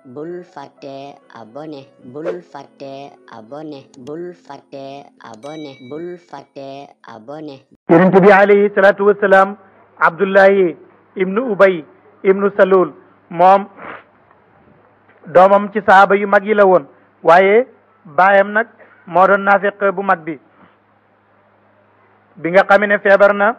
bul fàtte abonné bul fàtte abonné bul fàtte abonné bul fàtte abonné. yonent bi alayhi salaatu wasalaam Abdullahi ibnu Ubay ibnu Salul moom doomam ci sahaaba yu mag yi la woon waaye baayam nag moo doon naafiq bu mag bi nga xam ne feebar na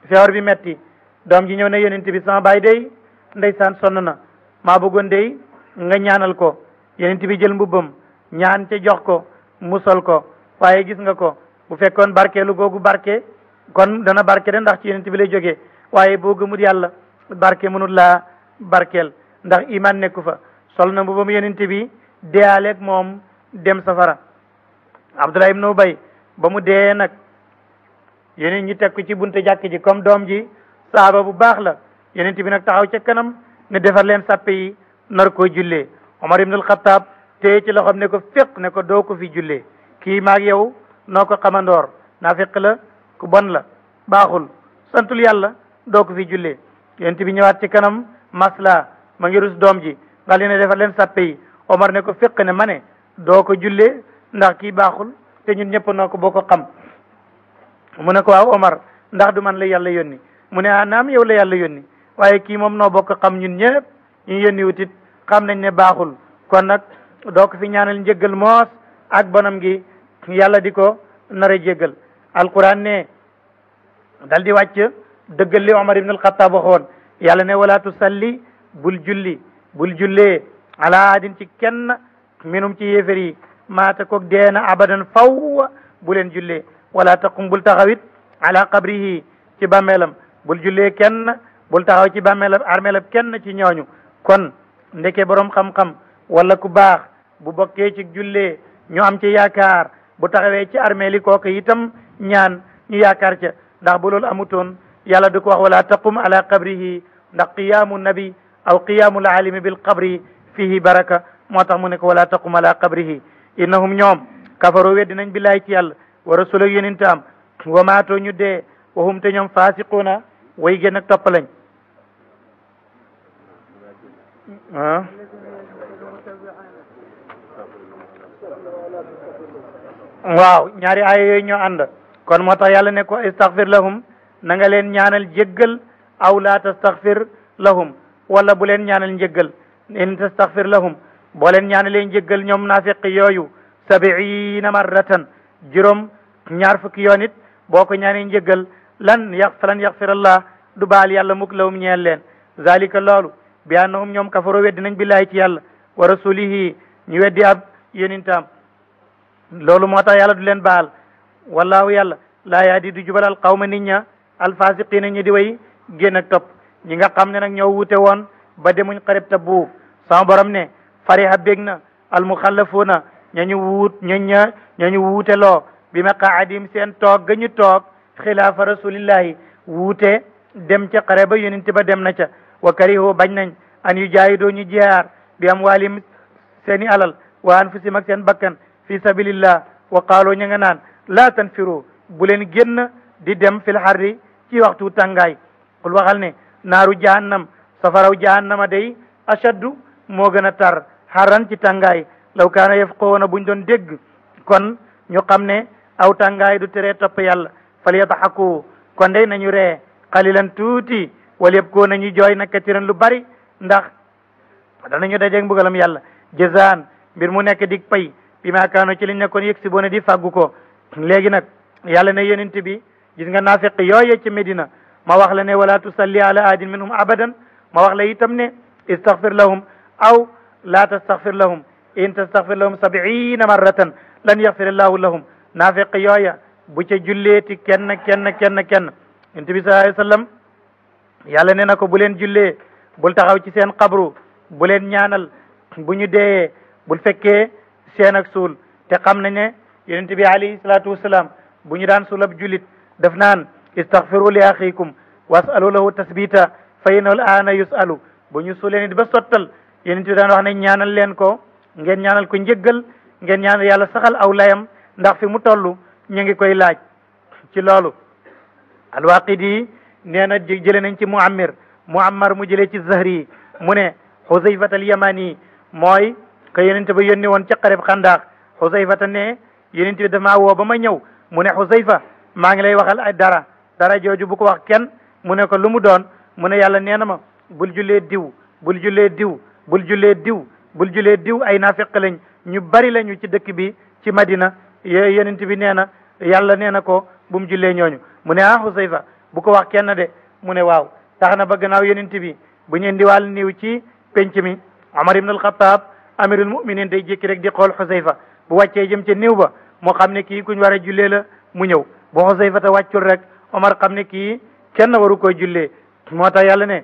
feebar bi metti doom ji ñëw ne yonent bi sama baay day ndeysaan sonn na maa bëggoon day nga ñaanal ko yonent bi jël mbubbam ñaan ca jox ko musal ko waaye gis nga ko bu fekkoon barkeelu googu barke kon dana barke de ndax ci yonent bi lay jógee waaye boo gëmul yàlla barke mënul laa barkeel ndax iman nekku fa sol na mbubbam yonent bi deyaaleeg moom dem safara Abdullah ibn Ubay ba mu dee nag yeneen ñi teg ko ci bunte jàkk ji comme doom ji saaba bu baax la yonent bi nag taxaw ca kanam ne defar leen sàppe yi nar koo jullee Omar ibn al-Khattab téye ci loxoom ne ko féq ne ko doo ko fi jullee kii maag yow noo ko xamandoor naafiq la ku bon la baaxul santul yàlla doo ko fi jullee yonent bi ñëwaat ci kanam masla ma ngi rus doom ji nga leen ne defar leen sàppe yi Omar ne ko féq ne ma ne doo ko jullee ndax kii baaxul te ñun ñëpp noo ko boo ko xam mu ne ko waaw Omar ndax du man la yàlla yónni mu ne naam yow la yàlla yónni waaye kii moom noo bokk xam ñun ñëpp ñu yónni wutit xam nañ ne baaxul kon nag doo ko fi ñaanal njëggal moos ak bonam gi yàlla di ko nara jéggal alquran ne dal di wàcc dëggal li Omar ibn al-Khattab waxoon yàlla ne wala tusalli bul jullee ala adin ci kenn minum ci yéefér yi maata koog deena abadan faw bu leen jullee wala taqum bul taxawit ala qabrihi ci bàmmeelam bul jullee kenn bul taxaw ci bàmmeelam armeelam kenn ci ñooñu kon ndeke borom xam-xam wala ku baax bu bokkee ci jullee ñu am ci yaakaar bu taxawee ci armeeli kooku itam ñaan ñu yaakaar ca ndax bu loolu amutoon yàlla du ko wax wala taqum ala qabrihi ndax qiyaamu nabi aw qiyaamu alaalimi bil qabri fihi baraka moo tax mu ne ko wala taqum ala qabrihi innahum ñoom kafaro weddi nañ billahi ci yàlla wa rasul ak yonentam wa maatoo ñu dee wahum te ñoom fasiquuna way génn ak topp lañ waaw ñaari aaya yooyu ñoo ànd kon moo tax yàlla ne ko istaghfir lahum na nga leen ñaanal jéggal aw la tastaghfir lahum wala bu leen ñaanal njéggal in tastaghfir lahum boo leen ñaanalee njéggal ñoom naafiq yooyu 70 marratan juróom ñaar fukki yoon it boo ko ñaanee njéggal lan yaxfir allah du baal yàlla mukk lawum ñeel leen zalika loolu bi annahum ñoom kafaro weddi nañ billahi ci yàlla wa rasulihi ñu weddi ab yonentam loolu moo tax yàlla du leen baal wallahu yàlla laa yaadi du jubalal qawma nit ña alfasiqina ñi di way génn ak topp ñi nga xam ne nag ñoo wuute woon ba demuñ xareb Tabuk sama borom ne fariha bég na almuxallafuuna ñañu wuute loo bi maqaadim seen toog ga ñu toog xilaafa rasulillahi wuute dem ca xare ba yonent ba dem na ca wa karihu bañ nañ an yu jaayidoo ñu jihaar bi amwaalim seeni alal wa anfusim ak seen bakkan fi sabilillah wa qaaloo ña nga naan laa tanfiru bu leen génn di dem fil harri ci waxtu tàngaay qul waxal ne naaru jahannam safaraw jahannama day ashaddu moo gën a tar harran ci tàngaay law kaana yafqahuuna buñ doon dégg kon ñu xam ne aw tàngaay du tere topp yàlla fal yadhaku kon day nañu ree qalilan tuuti wal yabkoo nañu jooy nag katiran lu bari ndax danañu dajeeg mbugalam yàlla jazaan mbir mu nekk dig pay bi ma kaano ci liñ nekkoon yëg si boone di fàggu ko léegi nag yàlla ne yonent bi gis nga naafiq yooye ci Medina ma wax la ne wala tusalli ala ahadin minhum abadan ma wax la itam ne istaghfir lahum aw la tastaghfir lahum in tastaghfir lahum 70 marratan lan yaghfir allahu lahum naafiq yooya bu ca julleeti kenn yonent bi sallallahu alayhi wa sallam yàlla ne na ko bu leen jullee bul taxaw ci seen xabru bu leen ñaanal bu ñu deeyee bul fekkee seen ak suul te xam nañ ne yonent bi alayhi salaatu wasalaam bu ñu daan suulab jullit daf naan istaghfiru li axikum wasalu lahu tasbita fa innahu al-aana yusalu bu ñu suulee nit ba sottal yonent bi daan wax ne ñaanal leen ko ngeen ñaanal ko njëggal ngeen ñaanal yàlla saxal aw layam ndax fi mu toll ñu ngi koy laaj ci loolu alwaqidi nee na jële nañ ci muammar mu jëlee ci zahri mu ne xusayfat al yamani mooy que yonent ba yónni woon ca xareb xandaax Xusayfa ne yonent bi dafa maa woo ba ma ñëw mu ne Xusayfa maa ngi lay waxal ay dara jooju bu ko wax kenn mu ne ko lu mu doon mu ne yàlla nee na ma bul jullee diw bul jullee diw bul jullee diw bul jullee diw ay naafeq lañ ñu bari lañu ci dëkk bi ci Madina yonent bi nee na yàlla nee na ko bu mu jullee ñooñu mu ne Xusayfa bu ko wax kenn de mu ne waaw tax na ba gannaaw yonent bi bu ñu indiwaal niw ci penc mi Omar ibn al-Khattab amirul muminin day jékki rek di xool Xusayfa bu wàccee jëm ca niw ba moo xam ne kii kuñ war a jullee la mu ñëw bu Xusayfa te wàccul rek Omar xam ne kii kenn waru koy jullee moo tax yàlla ne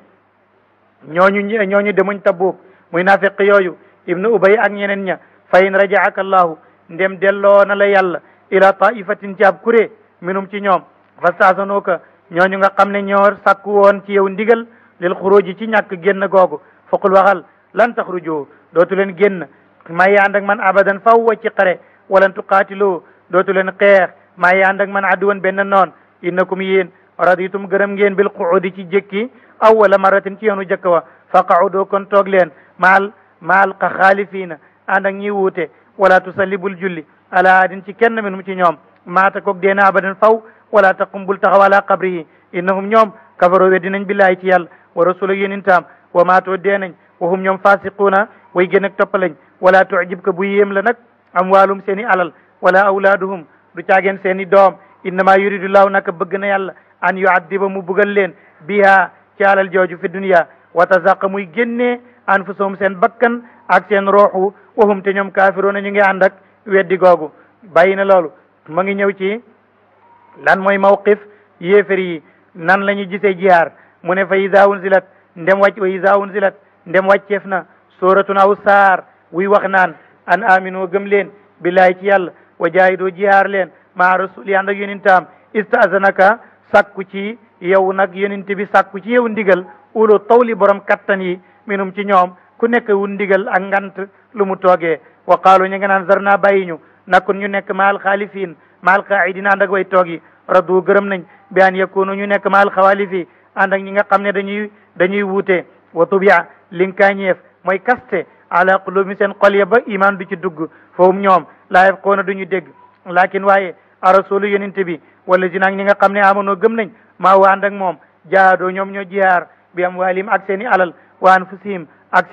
ñooñu demuñ Tabuk muy nafiq yooyu ibnu Ubay ak ñeneen ña fa in rajaaka allahu ndem delloo na la yàlla ila taifatin ci ab kuré minum ci ñoom fastaasanuka ñooñu nga xam ne ñoo sàkku woon ci yow ndigal lil xuruji ci ñàkk génn googu faqul waxal lan taxruju dootu leen génn may ànd ak man abadan faw wa ci xare walan tuqaatilu dootu leen xeex may ànd ak man aduwan benn noon innakum yéen raditum gërëm ngeen bil qu'udi ci jëkki awwala maratin ci yoonu jëkk wa fa qa'udu kon toog leen maal xaalifiina ànd ak ñi wuute wala tusalli bul julli ala adin ci kenn minum ci ñoom maata koog deena abadan faw wala taqum bul taxaw ala qabrihi innahum ñoom kafaro weddi nañ billahi ci yàlla wa rasula yénintaam wa maatoo dee nañ wa hum ñoom fasiquuna way gën ak toppalañ wala tu'jibka bu yéem la nag amwaalum seeni alal wala awlaaduhum du caageen seeni doom innama yuridu llahu naka bëgg na yàlla an yu'addiba mu bugal leen biha ci alal jooju fi dunya wa tazaqa muy génnee anfusahum seen bakkan ak seen rooxu wa hum te ñoom kaafiruuna ñu ngi ànd ak weddi googu bàyyi na loolu ma ngi ñëw ci lan mooy mawqif yéefar yi nan la ñu gisee jihaar mu ne fa iza unzilat ndem wàcc wa iza unzilat ndem wàcceef na sooratun aw saar wuy wax naan an aminu gëm leen billahi ci yàlla wa jaahidu jihaar leen maa rasuli ànd ak yonentam istazanaka sàkku ci yow nag yonent bi sàkku ci yow ndigal ulo tawli borom kattan yi minum ci ñoom ku nekk wu ndigal ak ngant lu mu toogee wa qaalu ñu nga naan zarna bàyyi ñu nakun ñu nekk maal xaalifin maal qaidin ànd ak way toog yi raddu gërëm nañ bi an yakunu ñu nekk maal xawalifi ànd ak ñi nga xam ne dañuy wuute wa tubia linkaañeef mooy kaste ala qulubi seen xol ya ba iman du ci dugg foofu ñoom laa yafqoona duñu dégg lakin waaye a rasulu yonente bi wala si naag ñi nga xam ne amanoo gëm nañ maa wa ànd ak moom jaadoo ñoom ñoo jihaar bi am waalim ak seen i alal wa anfusihim ak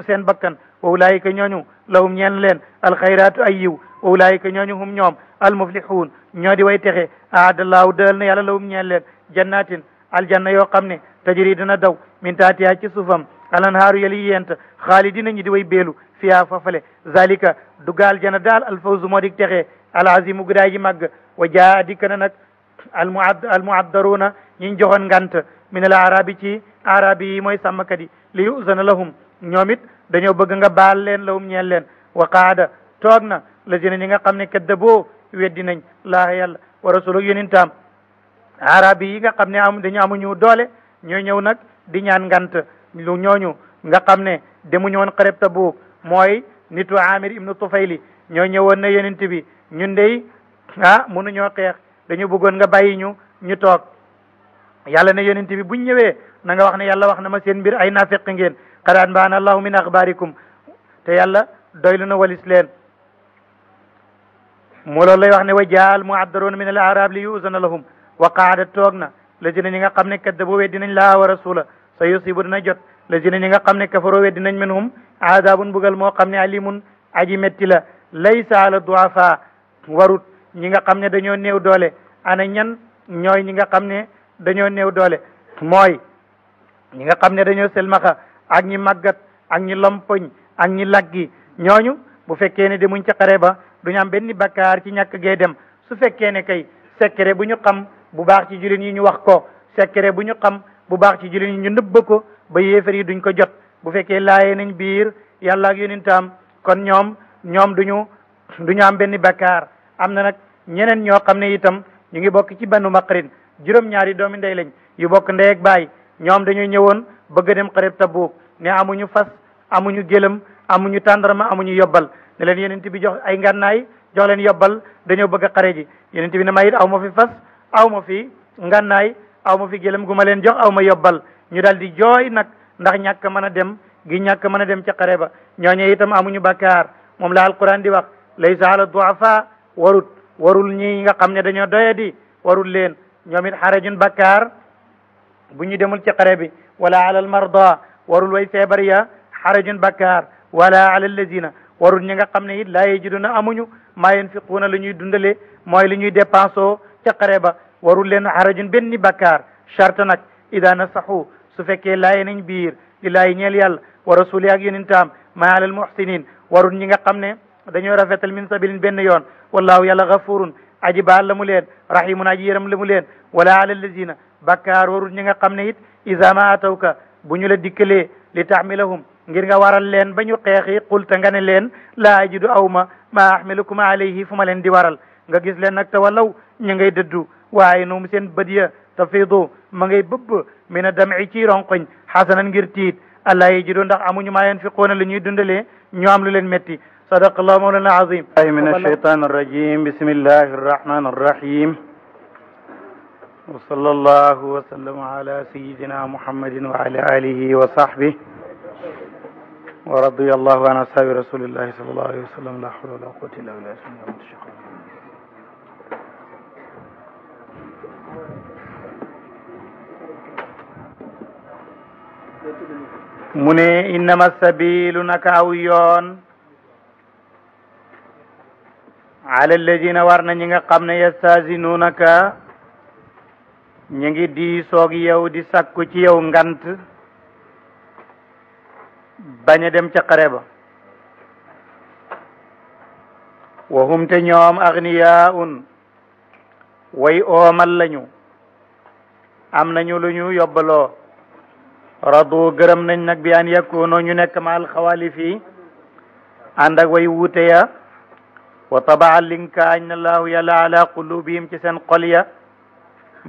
seen bakkan wa ulaayika ñooñu lahum ñeen leen alxayraatu ay yiw wa ulaayika ñooñu hum ñoom almuflixuun ñoo di way texe aadallaahu dëal na yàlla lahum ñeen leen jannatin aljanna yoo xam ne tajri dina daw min taatiha ci suufam alanhaaru yali yent xaalidina ñi di way beelu fiyaa fafale zalika dugaal jana daal alfawzu moo di texe alazimu gudaay ji màgg wa jaa dikka na nag almuaddaruuna ñiñ joxoon ngant min al arabi ci arabi yi mooy sàmmkat yi li yuzana lahum ñoom it dañoo bëgg nga baal leen lahum ñeel leen wa qaada toog na lazina ñi nga xam ne kaddaboo weddi nañ laa yàlla wa rasulu yonentam arabi yi nga xam ne dañu amuñu doole ñoo ñëw nag di ñaan ngant lu ñooñu nga xam ne demuñu woon xareb Tabuk mooy nitu Amir ibnu Tufayli ñoo ñëwoon na yonent bi ñun dey mënuñoo xeex dañu bëggoon nga bàyyi ñu toog yàlla ne yonent bi buñ ñëwee na nga wax ne yàlla wax na ma seen mbir ay nafiq ngeen qad anba'ana allahu min axbaarikum te yàlla doylu na walis leen mu loolu lay wax ne wa jaal mu'addaruuna min al arab li yu'zana lahum wa qaada toog na lazina ñi nga xam ne kaddabu weddi nañ laa wa rasula sa yusibu dina jot lazina ñi nga xam ne kafaroo weddi nañ minhum aadaabun bugal moo xam ne alimun aji metti la laysa ala duafa warut ñi nga xam ne dañoo néew doole ana ñan ñooy ñi nga xam ne dañoo néew doole mooy ñi nga xam ne dañoo selmaxa ak ñi màggat ak ñi lompoñ ak ñi laggi ñooñu bu fekkee ne demuñ ca xare ba duñu am benn bakkaar ci ñàkk gee dem su fekkee ne kay secret bu ñu xam bu baax ci jullit yi ñu wax ko secret bu ñu xam bu baax ci jullit yi ñu nëbb ko ba yéefar yi duñ ko jot bu fekkee laayee nañ biir yàlla ak yonentam kon ñoom duñu am benn bakkaar am na nag ñeneen ñoo xam ne itam ñu ngi bokk ci Banu Maqrin juróom-ñaari doomi ndey lañ yu bokk ndey ak baay ñoom dañoo ñëwoon bëgg a dem xareb Tabuk ne amuñu fas amuñu gélëm amuñu tàndarma amuñu yobbal ne leen yonent bi jox ay ngànnaay jox leen yobbal dañoo bëgg a xare ji yonent bi ne ma it aw ma fi fas aw ma fi ngànnaay aw ma fi gélëm gu ma leen jox aw ma yobbal ñu daal di jooy nag ndax ñàkk mën a dem gi ñàkk mën a dem ca xare ba ñooñu itam amuñu bakkaar moom la alquran di wax laysa ala duafa warul ñi nga xam ne dañoo doyadi warul leen ñoom it xarajun bakkaar bu ñu demul ci xare bi wala ala al marda warul way feebar ya xarajun bakkaar wala ala allazina warul ñi nga xam ne it laa yajiduna amuñu maa yunfiquuna lu ñuy dundale mooy lu ñuy dépensoo ca xare ba warul leen xarajun benn bakkaar charte nag ida nasaxu su fekkee laaye nañ biir li laayi ñeel yàlla wa rasuli ak yonentam maa ala al muhsinin warul ñi nga xam ne dañoo rafetal min sabilin benn yoon wallahu yàlla gafurun aji baal la mu leen rahimun aji yëram la mu leen wala ala allazina bakkaar warul ñi nga xam ne it isa ma atawka bu ñu la dikkalee li taxmilahum ngir nga waral leen ba ñu xeexi qulta nga ne leen laa ajidu aw ma ahmilukum alayhi fu ma leen di waral nga gis leen nag te walaw ñu ngay dëddu waaye noom seen bët ya tafidu ma ngay bëbb mina dam'i ci ronkoñ xasanan ngir tiit allah yajidu ndax amuñu maa yanfiquuna lu ñuy dundalee ñu am lu leen metti صدق الله مولانا العظيم من الشيطان الرجيم بسم الله الرحمن الرحيم وصلى الله وسلم على سيدنا محمد وعلى آله وصحبه ورضي الله عن أصحاب رسول الله صلى الله عليه وسلم لا حول ولا قوة إلا بالله من إنما السبيل نكاويون ala alladina war na ñi nga xam ne yastazinunaka ñu ngi di soog yow di sakku ci yow ngant bañ a dem ca xare ba wa hum te ñoom agniyaun way oomal lañu am nañu lu ñu yobbaloo radu gërëm nañ nag bi an yakunu ñu nekk ma alxawalifi ànd ak way wuute ya wa tabaa linkaañ na laahu yàlla ala qulubihim ci seen xol ya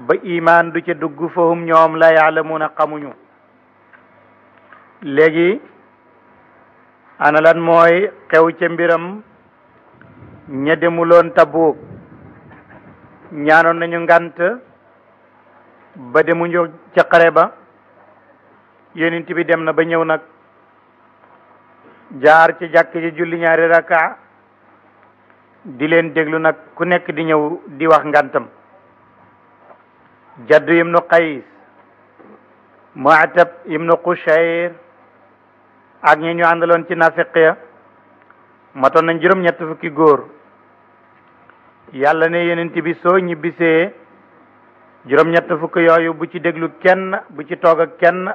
ba iman du ca dugg fahum ñoom la yaalamuuna xamuñu léegi ana lan mooy xew ca mbiram ña demuloon Tabuuk ñaanoon nañu ngant ba demuñu ca xare ba yonent bi dem na ba ñëw nag jaar ci jàkk ji julli ñaari raka di leen déglu nag ku nekk di ñëw di wax ngantam Jadd ibnu Qays Mu'tab ibnu Qushayr ak ñi ñu àndaloon ci nafiq ya matoon nañ juróom-ñett fukki góor yàlla ne yonent bi soo ñibbisee juróom-ñett fukki yooyu bu ci déglu kenn bu ci toog ak kenn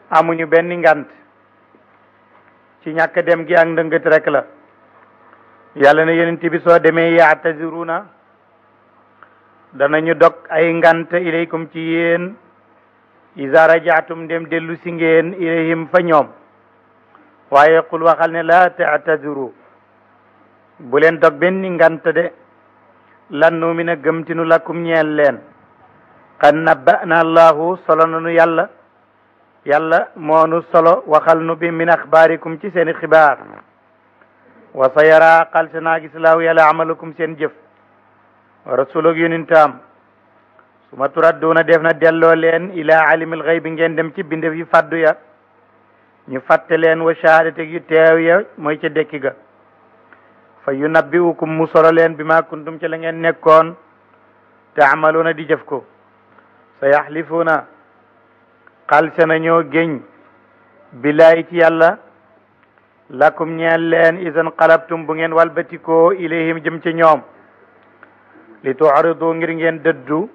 amuñu benn ngant ci ñàkk dem gi ak ndëngët rek la yàlla ne yonent bi soo demee yaataziruna danañu dog ay ngant ilaykum ci yéen iza rajaatum dem dellu si ngeen ilayhim fa ñoom waaye qul waxal ne la taataziru bu leen dog benn ngant de lan nu'mina gëmtinu lakum ñeel leen qad nabba'na allahu solo nanu yàlla moonu solo waxal nu bi min axbaarikum ci seeni xibaar wa sa yara xal se naa gis laahu yàlla amalukum seen jëf wa rasuluk yonentam su ma turadduuna def na delloo leen ila alimil xaybi ngeen dem ci bindef yu faddu ya ñu fàtte leen wa shahadati yu teew ya mooy ca dekki ga fa yunabbi'ukum mu solo leen bi ma kuntum ci la ngeen nekkoon taamaluuna di jëf ko sa yaxlifuuna xal se na ñoo géñ billahi ci yàlla lakum ñeel leen isan qalabtum bu ngeen walbatikoo ilayhim jëm ci ñoom li tu'ridu ngir ngeen dëddu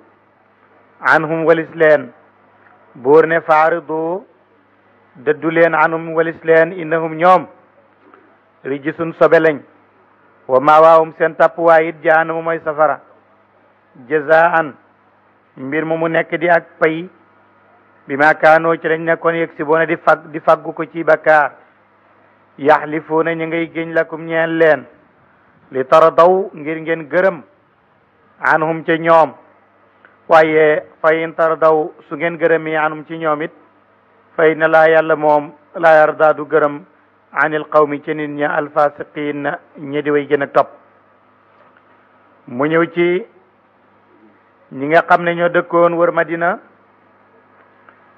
anhum walis leen buur ne faaridu dëddu leen anhum walis leen innahum ñoom rijisun sobe lañ wa maawaahum seen tappuwaay it jahannamu mooy safara jazaan mbir mu nekk di ak pay bi ma kaanoo ci lañ nekkoon yegg si boona di faggu ko ci bakkaar yaxlifuuna ñu ngay géñ lakum ñeen leen li taradaw ngir ngeen gërëm anhum ci ñoom waaye fa in taradaw su ngeen gërëmee anhum ci ñoom it fay na laa yàlla moom laa yarda du gërëm anil qawmi ci nit ña alfasiqin ñi di way gën a topp mu ñëw ci ñi nga xam ne ñoo dëkkoon wër Madina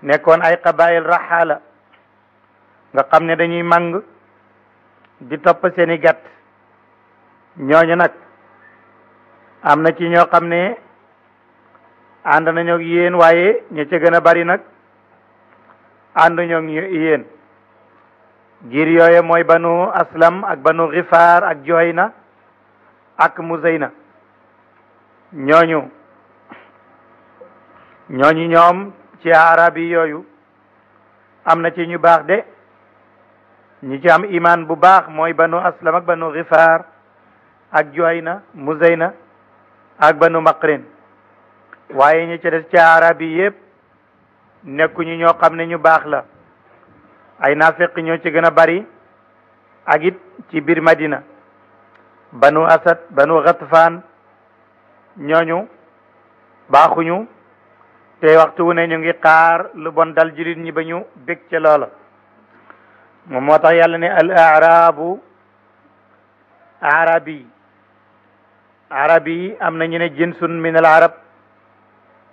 nekkoon ay qabail raxaala nga xam ne dañuy màng di topp seeni gàtt. ñooñu nag am na ci ñoo xam ne ànd nañu ak yéen waaye ña ca gën a bari nag ànduñu ak yéen. giir yooye mooy banu aslam ak banu xifaar ak juhayna ak muzayna. ñooñu ñoom ci arabi yooyu am na ci ñu baax de. ñi ci am iman bu baax mooy banu aslam ak banu xifaar ak juhayna muzayna ak banu maqrin. waaye ñi ci des ci arabi yépp nekkuñu ñoo xam ne ñu baax la. ay naafeq ñoo ci gën a bari ak it ci biir Madina. banu asad banu ghatfaan ñooñu baaxuñu te waxtu wu ne ñu ngi xaar lu bon dal jullit ñi ba ñu bég ca loola. moom moo tax yàlla ne al arabu arabi am na ñu ne jinsun min al arab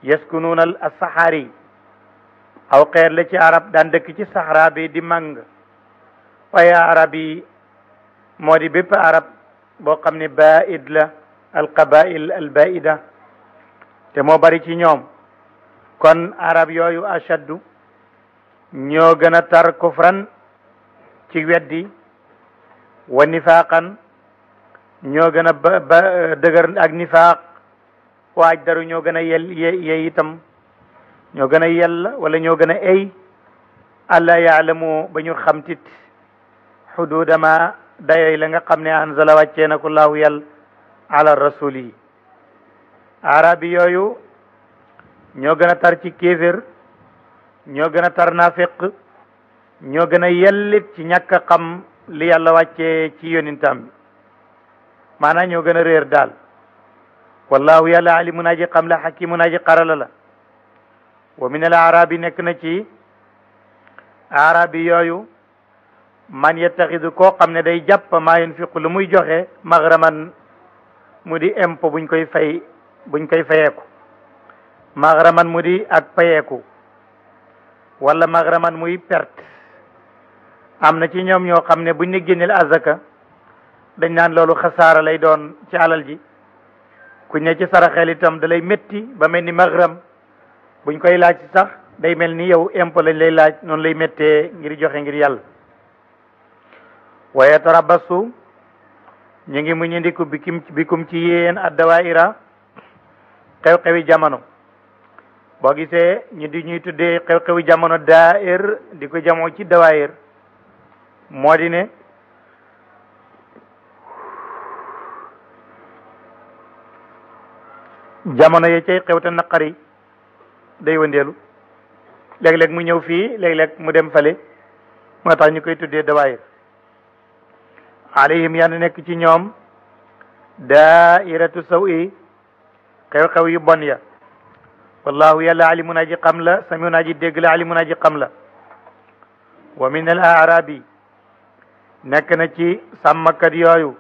yaskunuuna al sahari aw xeer la ci arab daan dëkk ci sahara bi di màng. waaye arabi moo di bépp arab boo xam ne baid la al qabail al baida te moo bari ci ñoom. kon arab yooyu ashaddu ñoo gën a tar kufran ci weddi wa nifaaqan ñoo gën a ba dëgër ak nifaaq waaj daru ñoo gën a yey itam ñoo gën a yell wala ñoo gën a ey alla yaalamu ba ñu xamtit xuduuda ma dayoy la nga xam ne anzala wàccee na ko laahu yàlla ala rasuli. arabi yooyu ñoo gën a tar ci kéefér ñoo gën a tar naafiq ñoo gën a yellit ci ñàkk a xam li yàlla wàccee ci yonentam bi maanaam ñoo gën a réer daal. wallahu yàlla alimun aji xam la hakimun aji xarala la. wa min al arabi nekk na ci arabi yooyu man yettaxidu koo xam ne day jàpp maa yunfiqu lu muy joxe maghraman mu di impôt buñ koy fayeeku. maghraman mu di ak payeeku wala maghraman muy perte. am na ci ñoom ñoo xam ne buñ ne génneel azaka dañ naan loolu xasaara lay doon ci alal ji. kuñ ne ci saraxeel itam da lay métti ba mel ni maghram buñ koy laaj sax day mel ni yow impôt lañ lay laaj noonu lay méttee ngir joxe ngir yàlla. wa yatarabbasu ñu ngi mu ñu ndiku bikum ci yéen addawaira xew-xewi jamono. boo gisee ñu di ñuy tuddee xew-xewi jamono daa'ir di ko jamoo ci dawaayir moo di ne jamono ye cay xew te naqari day wëndeelu léeg-léeg mu ñëw fii léeg-léeg mu dem fale moo tax ñu koy tuddee dawaayir. alayhim yan nekk ci ñoom daairatu sawi xew-xew yu bon ya. wallahu yàlla alimun aji xam la samiun aji dégg la alimun aji xam la. wa min al arabi nekk na ci sàmmkat yooyu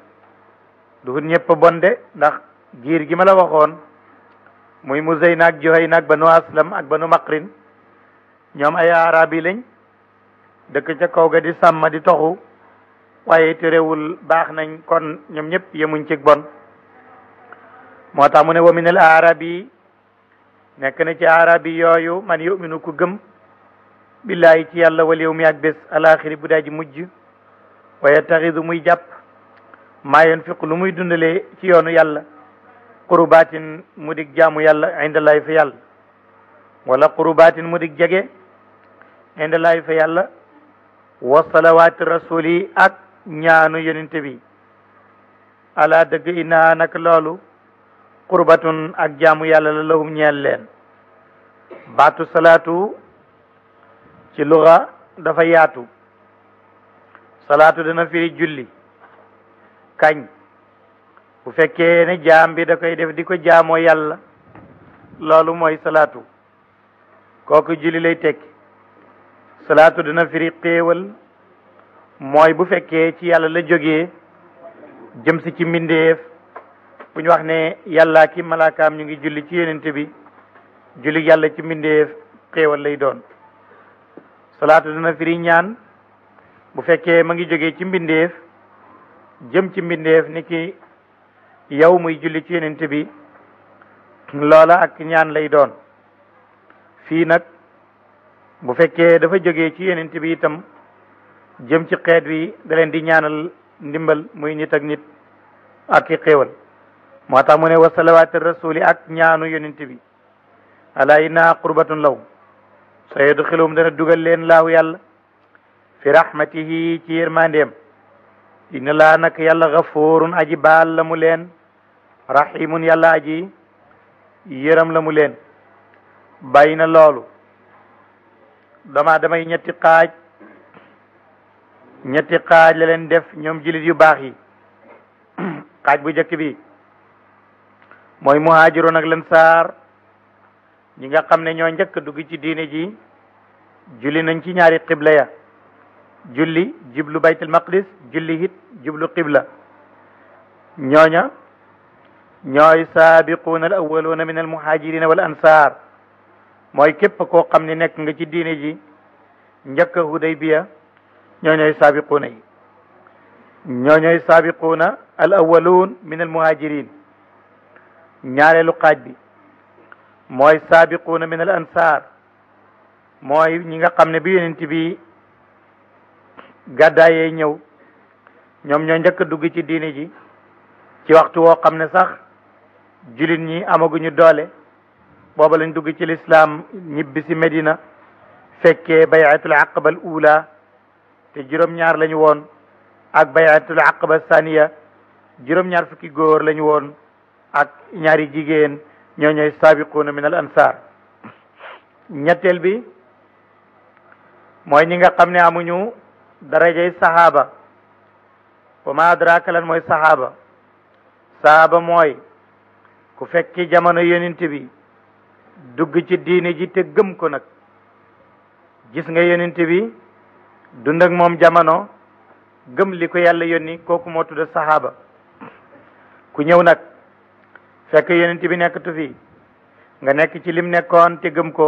du ñëpp bon de ndax giir gi ma la waxoon muy Muzayna ak Juhayna ak banu aslam ak banu maqrin ñoom ay arabi lañ dëkk ca kaw ga di sàmm di toxu waaye terewul baax nañ kon ñoom ñëpp yemuñ ci bon. moo tax mu ne wa min al arabi nekk na ci arabi yooyu man yuminu ku gëm billahi ci yàlla wal yawmi ak bés alaxiri bu daa ji mujj wa yattaxidu muy jàpp maa yunfiqu lu muy dundalee ci yoonu yàlla qurubatin mu dig jaamu yàlla indallahi fa yàlla wala qurubatin mu dig jege indallahi fa yàlla wa salawaati rasuli ak ñaanu yonente bi ala dëgg inna nag loolu qurbatun ak jaamu yàlla la lahum ñeel leen. baatu salaatu ci luga dafa yaatu. salaatu dana firi julli kañ bu fekkee ne jaam bi da koy def di ko jaamoo yàlla loolu mooy salaatu kooku julli lay tekki. salaatu dana firi xéewal mooy bu fekkee ci yàlla la jógee jëm si ci mbindeef bu ñu wax ne yàlla ki malaakaam ñu ngi julli ci yonent bi julli yàlla ci mbindeef xéewal lay doon. salaatu dana firi ñaan bu fekkee ma ngi jógee ci mbindeef jëm ci mbindeef ni ki yow muy julli ci yonent bi loola ak ñaan lay doon. fii nag bu fekkee dafa jógee ci yonent bi itam jëm ci xeet wi da leen di ñaanal ndimbal muy nit ak nit ak i xéewal moo tax mu ne wa salawaati rasuli ak ñaanu yonent bi ala inna qurbatun law sa yudxilum dana dugal leen laahu yàlla fi rahmatihi ci yërmandeem inna laa nak yàlla gafurun aji baal la mu leen rahimun yàlla aji yëram la mu leen. bàyyi na loolu damay ñetti xaaj la leen def ñoom jullit yu baax yi. xaaj bu njëkk bi mooy muhaajiroon ak lansaar ñi nga xam ne ñoo njëkk dugg ci diine ji julli nañ ci ñaari qibla ya julli jublu baytul maqdis julli hit jublu qibla ñooña ñooy saabiquuna al awwaluuna min al muhaajirina wal ansaar mooy képp koo xam ne nekk nga ci diine ji njëkk Hudaybiya ñooñooy saabiquuna yi ñooñooy saabiquuna al awwaluun min al muhajirin. ñaareelu xaaj bi mooy saabiquuna min al ansaar mooy ñi nga xam ne bi yonent bi gàddaayee ñëw ñoom ñoo njëkk a dugg ci diine ji ci waxtu woo xam ne sax jullit ñi amaguñu doole booba lañ dugg ci lislaam ñibbi si Medina fekkee bayatul aqaba al ula te juróom-ñaar lañu woon ak bayatul aqaba saniya juróom-ñaar fukki góor lañu woon ak ñaari jigéen ñoo ñooy saabiquuna min al ansar. ñetteel bi mooy ñi nga xam ne amuñu darajay sahaaba wa ma adraka lan mooy sahaaba mooy ku fekki jamono yonent bi dugg ci diine ji te gëm ko nag gis nga yonent bi dund ak moom jamono gëm li ko yàlla yónni kooku moo tudd sahaaba. ku ñëw nag fekk yonent bi nekkatu fi nga nekk ci lim nekkoon te gëm ko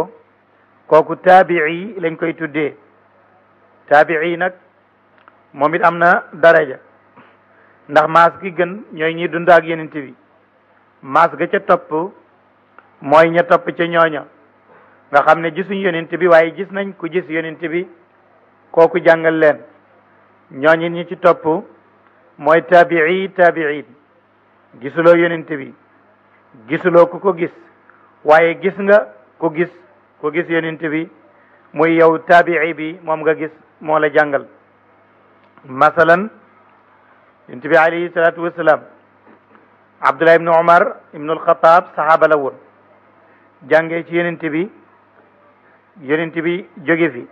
kooku taabii lañ koy tuddee. taabii nag moom it am na daraja ndax maas gi gën ñooy ñi dund ak yonent bi maas ga ca topp mooy ña topp ca ñooña nga xam ne gisuñ yonent bi waaye gis nañ ku gis yonent bi kooku jàngal leen. ñooñi ñi ci topp mooy taabiin gisuloo yonent bi gisuloo ku ko gis waaye gis nga ku gis yonent bi muy yow taabii bi moom nga gis moo la jàngal. masalan yonent bi alayhi salaatu wasalaam Abdullah ibnu Umar ibnu al-Xataab saxaaba la woon jàngee ci yonent bi jóge fi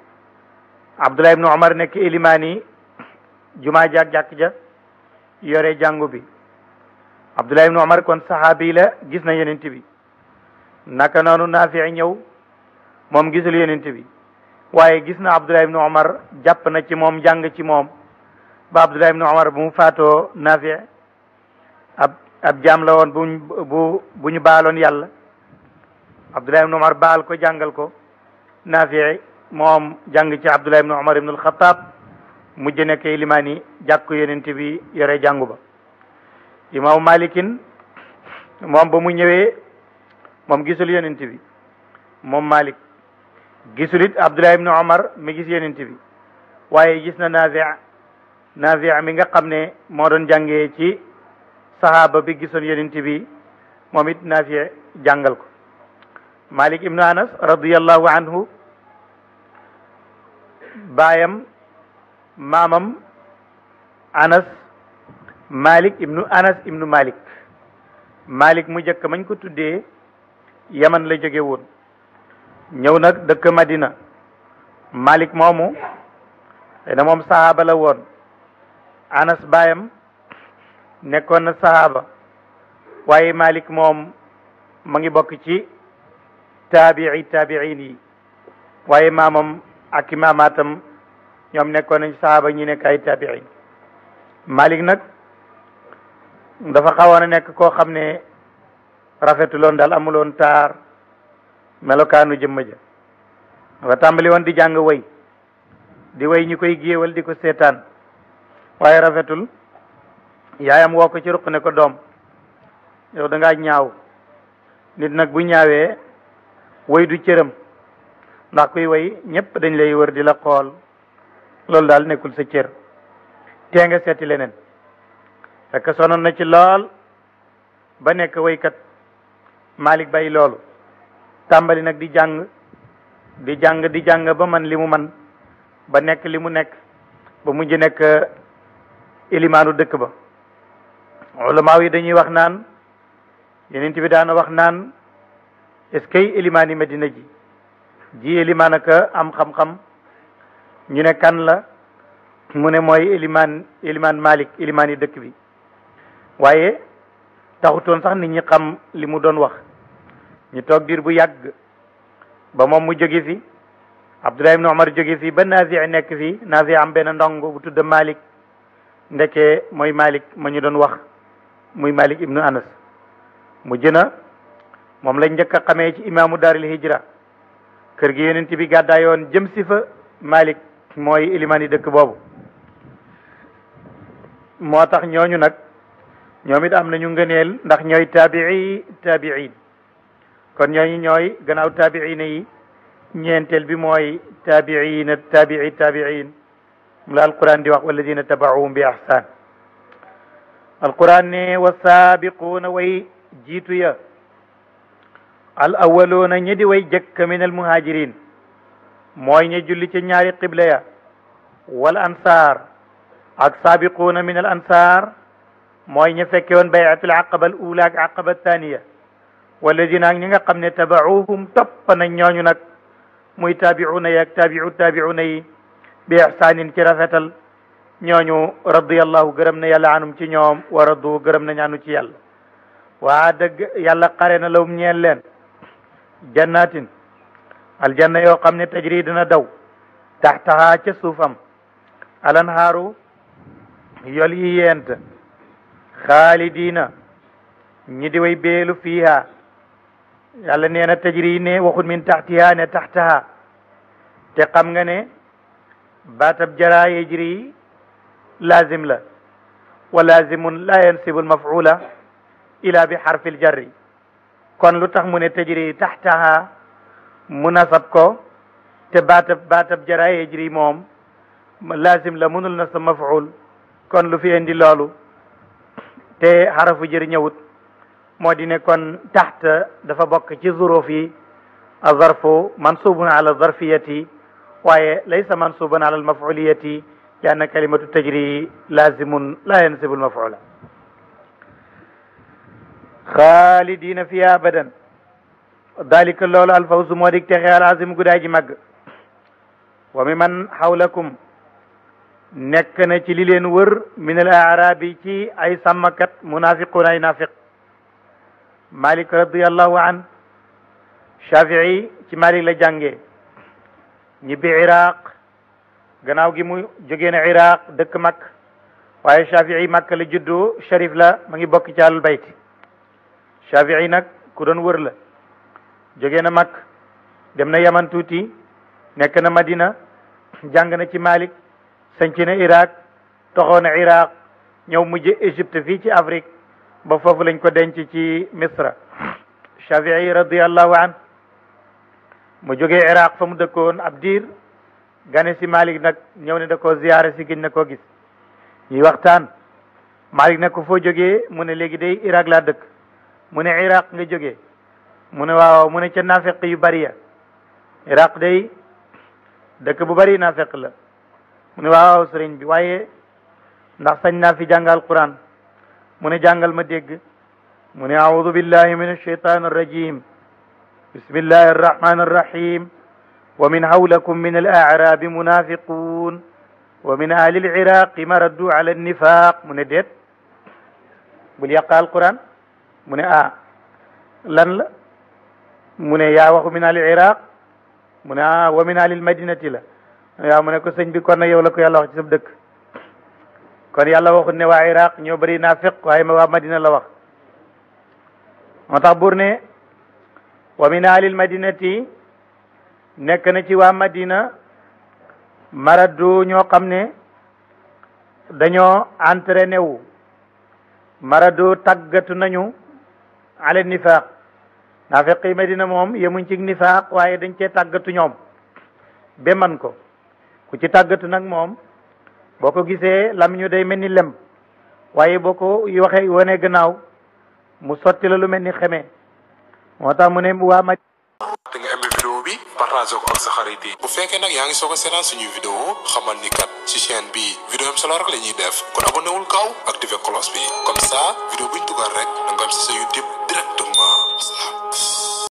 Abdullah ibnu Umar nekk ilimaani jumaa jaak jàkk ja yore jàngu bi. Abdullah ibnu Umar kon saxaabi la gis na yonent bi. naka noonu Naafi ñëw moom gisul yonent bi waaye gis na Abdullah ibnu Umar jàpp na ci moom jàng ci moom ba Abdullah ibnu Umar bu mu faatoo Naafi ab jaam la woon bu ñu baaloon yàlla. Abdullah ibnu Umar baal ko jàngal ko Naafi moom jàng ci Abdullah ibnu Umar ibnu al-Xattaab mujj nekk limaani jàkku yonent bi yore jàngu ba. imaamu Malikin moom ba mu ñëwee moom gisul yonent bi moom Malik gisul it Abdullah ibnu Umar mi gis yonent bi waaye gis na Naafi mi nga xam ne moo doon jàngee ci sahaaba bi gisoon yonent bi moom it Naafi jàngal ko. Malik ibnu Anas radiyallahu anhu baayam maamam Anas Malik ibnu Anas ibnu Malik mu njëkk mañ ko tuddee Yaman la jóge woon ñëw nag dëkk Madina. Malik moomu te moom sahaaba la woon. Anas baayam nekkoon na sahaaba waaye Malik moom ma ngi bokk ci taabiin yi waaye maamam ak i maamaatam ñoom nekkoon nañ sahaaba ñi nekk ay taabiin. Malik nag dafa xawoon a nekk koo xam ne rafetuloon daal amuloon taar melokaanu jëmm ja dafa tàmbali woon di jàng way di way ñi koy géewal di ko seetaan waaye rafetul. yaayam woo ko ci ruq ne ko doom yow da ngaa ñaaw nit nag bu ñaawee way du cëram ndax kuy way ñëpp dañ lay wër di la xool loolu daal nekkul sa cër tee nga seeti leneen fekk sonoon na ci lool ba nekk waykat Malik bay loolu tàmbali nag di jàng di jàng ba man li mu man ba nekk li mu nekk ba mujj nekk ilimaanu dëkk ba ulamaaw yi dañuy wax naan yeneen bi daana wax naan est-ce que ilimaani Medina ji ilimaan aka am xam-xam ñu ne kan la mu ne mooy ilimaan Malik ilimaan yi dëkk bi waaye taxutoon sax nit ñi xam li mu doon wax ñu toog diir bu yàgg ba moom mu jóge fi Abdullah ibn Umar jóge fi ba Naafi nekk fi Naafi am benn ndongo bu tudd Malik ndeke mooy Malik ma ñu doon wax muy Malik ibnu Anas mu jëna moom lañ njëkk a xamee ci imaamu daaril hijra kër gi yonent bi gàddaayoon jëm si fa Malik mooy ilimaan yi dëkk boobu moo tax ñooñu nag ñoom it am nañu ngëneel ndax ñooy taabiin kon ñooñu ñooy gannaaw taabiina yi ñeenteel bi mooy taabiin mu la alquran di wax walladina tabacuhum bi ihsan alquran ne wa saabiquuna way jiitu ya al awwaluuna ñi di way jëkk min al muhajirin mooy ñi julli ci ñaari qibla ya wal ansaar ak saabiquuna min al ansaar mooy ñi fekke woon bay'atul aqaba al ula ak aqaba thaniya walladina ak ñi nga xam ne tabacuhum topp nañ ñooñu nag muy taabicuuna ya ak taabicuuna yi bi ihsaanin ci rafetal ñooñu radiyallahu gërëm na yàlla anum ci ñoom wa radu gërëm na ñaanu ci yàlla waa dëgg yàlla xare na lawum ñeel leen jannatin aljanna yoo xam ne tajri dina daw taxtaha ca suufam alanhaaru yol yi yent xaalidina ñi di way beelu fiiha yàlla nee na tajri ne waxut min taxtiha ne taxtaha te xam nga ne baatab jara yajri lazim la wa lazimun la yansibu almafula ila bi xarfil jarri kon lu tax mu ne tajri taxtaha mu nasab ko te baatab jara yajri moom lazim la mënul na sa maful kon lu fi indi loolu te xarafu jër ñëwut moo di ne kon taxta dafa bokk ci zuruf yi azarfu mansubun ala zarfiyati waaye laysa mansuban ala almafuliyati li anna kalimatu tajri lazimun la yansibu almafula xaalidina fiha abadan dalika loolu alfawzu moo dig texe alazim gudaay ji màgg wa mi man xawlakum nekk na ci li leen wër min al aarabi ci ay sàmmkat munafiqun ay nafiq malik radiallahu an shafii ci malik la jàngee ñibbi iraq gannaaw gi mu jógee na iraq dëkk mag waaye shafii makka la juddoo sharif la ma ngi bokk ci àlul bayt shafii nag ku doon wër la jógee na mag dem na yaman tuuti nekk na madina jàng na ci malik sanc na iraq toxoo na iraq ñëw mujj égypte fii ci afrique ba foofu lañ ko denc ci misra shafii radiallahu an mu jógee iraq fa mu dëkkoon ab diir gane si malik nag ñëw ne da koo ziyaare si gëj na koo gis ñuy waxtaan malik nag ko foo jógee mu ne léegi day iraq laa dëkk mu ne iraq nga jógee mu ne waaw mu ne ca naafeq yu bari ya iraq day dëkk bu bari naafeq la mu ne waaw sëriñ bi waaye ndax sañ naa fi jàngal quran mu ne jàngal ma dégg mu ne a'udhu billahi min ash-shaytan ar-rajim bismillahi ar-rahmani ar-rahim wa min hawlakum min al-a'rabi munafiqun wa min ahli al-iraqi maraddu ala an-nifaq mu ne déet bul yàqa alquran mu ne lan la mu ne yaa waxu min ahli al-iraq mu ne wa min ahli al-madinati la waaw mu ne ko sëñ bi kon nag yow la ko yàlla wax ci sab dëkk kon yàlla waxut ne waa iraq ñoo bëri naafiq waaye ma waa madina la wax moo tax buur ne wa min ahlil madinati nekk na ci waa madina maradu ñoo xam ne dañoo entraîné wu maradu tàggatu nañu ala nifaaq naafiqi Medina moom yemuñ ci nifaaq waaye dañ cee tàggatu ñoom ba man ko ku ci tàggatu nag moom boo ko gisee lam ñu day mel ni lem waaye boo ko waxee wane gannaaw mu sotti la lu mel ni xeme moo tax mu ne waa ma te nga aimé vidéo bi partage ko ak sa xarit yi bu fekkee nag yaa ngi soog a seetaan suñuy vidéo xamal ni kat ci chaîne bi vidéo am solo rek la ñuy def kon abonné wul gaaw activé cloche bi comme ça vidéo buñ dugal rek da nga am si sa YouTube directement